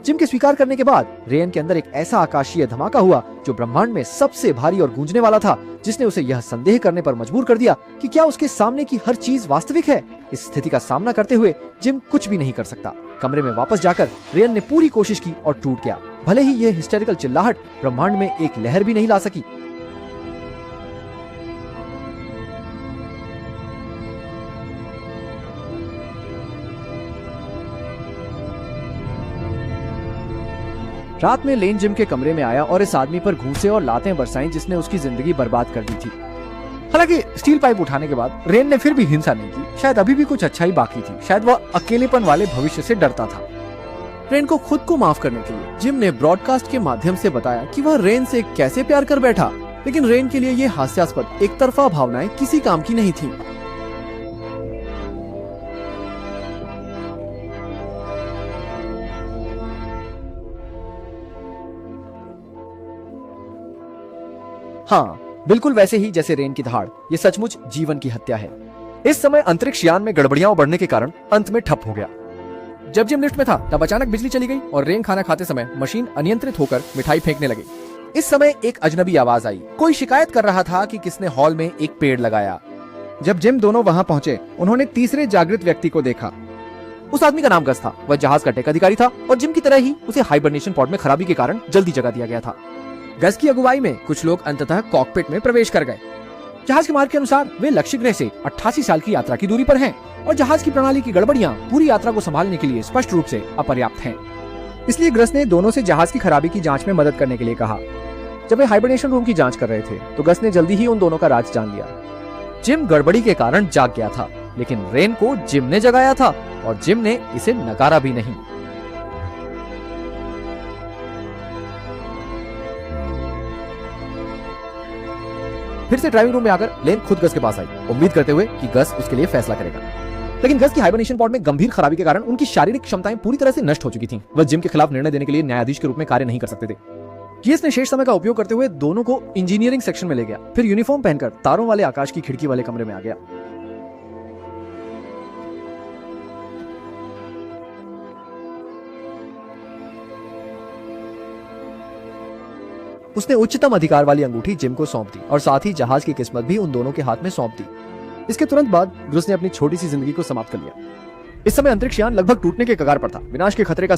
Gym के स्वीकार करने के बाद रेन के अंदर एक ऐसा आकाशीय धमाका हुआ जो ब्रह्मांड में सबसे भारी और गूंजने वाला था, जिसने उसे यह संदेह करने पर मजबूर कर दिया कि क्या उसके सामने की हर चीज वास्तविक है। इस स्थिति का सामना करते हुए जिम कुछ भी नहीं कर सकता। कमरे में वापस जाकर रेन ने पूरी कोशिश की और टूट गया। भले ही यह हिस्टेरिकल चिल्लाहट ब्रह्मांड में एक लहर भी नहीं ला सकी। रात में लेन जिम के कमरे में आया और इस आदमी पर घूंसे और लातें बरसाईं जिसने उसकी जिंदगी बर्बाद कर दी थी। हालांकि स्टील पाइप उठाने के बाद रेन ने फिर भी हिंसा नहीं की। शायद अभी भी कुछ अच्छाई बाकी थी। शायद वह अकेलेपन वाले भविष्य से डरता था। रेन को खुद को माफ करने के लिए जिम ने ब्रॉडकास्ट के माध्यम से बताया कि वह रेन से कैसे प्यार कर बैठा, लेकिन रेन के लिए ये हास्यास्पद एक तरफा भावनाएं किसी काम की नहीं थी। हाँ, बिल्कुल वैसे ही जैसे रेन की दहाड़। ये सचमुच जीवन की हत्या है। इस समय अंतरिक्ष यान में गड़बड़ियां बढ़ने के कारण अंत में ठप हो गया। जब जिम लिफ्ट में था तब अचानक बिजली चली गई और रेन खाना खाते समय मशीन अनियंत्रित होकर मिठाई फेंकने लगी। इस समय एक अजनबी आवाज आई। कोई शिकायत कर रहा था कि किसने हॉल में एक पेड़ लगाया। जब जिम दोनों वहां पहुंचे, उन्होंने तीसरे जागृत व्यक्ति को देखा। उस आदमी का नाम गस था। वह जहाज का टेक अधिकारी था और जिम की तरह ही उसे हाइबरनेशन पॉड में खराबी के कारण जल्दी जगह दिया गया था। गस की अगुवाई में कुछ लोग अंततः कॉकपिट में प्रवेश कर गए। जहाज के मार्ग के अनुसार वे लक्ष्य ग्रह से 88 साल की यात्रा की दूरी पर हैं और जहाज की प्रणाली की गड़बड़ियां पूरी यात्रा को संभालने के लिए स्पष्ट रूप से अपर्याप्त हैं। इसलिए गस ने दोनों से जहाज की खराबी की जांच में मदद करने के लिए कहा। जब वे हाइबरनेशन रूम की जांच कर रहे थे तो गस ने जल्दी ही उन दोनों का राज जान लिया। जिम गड़बड़ी के कारण जाग गया था, लेकिन रेन को जिम ने जगाया था और जिम ने इसे नकारा भी नहीं। फिर से ड्राइविंग रूम में आकर लेन खुद गस के पास आई, उम्मीद करते हुए कि गस उसके लिए फैसला करेगा। लेकिन गस की हाइबरनेशन पॉड में गंभीर खराबी के कारण उनकी शारीरिक क्षमताएं पूरी तरह से नष्ट हो चुकी थीं। वह जिम के खिलाफ निर्णय देने के लिए न्यायाधीश के रूप में कार्य नहीं कर सकते थे। केस ने शेष समय का उपयोग करते हुए दोनों को इंजीनियरिंग सेक्शन में ले गया। फिर यूनिफॉर्म पहनकर तारों वाले आकाश की खिड़की वाले कमरे में आ गया। उसने उच्चतम अधिकार वाली अंगूठी जिम को सौंप दी और साथ ही जहाज की किस्मत भी उन दोनों के हाथ में सौंप दी। इसके तुरंत बाद ग्रुस ने अपनी छोटी सी जिंदगी को समाप्त कर लिया। इस समय अंतरिक्ष यान लगभग टूटने के कगार पर था। विनाश के खतरे का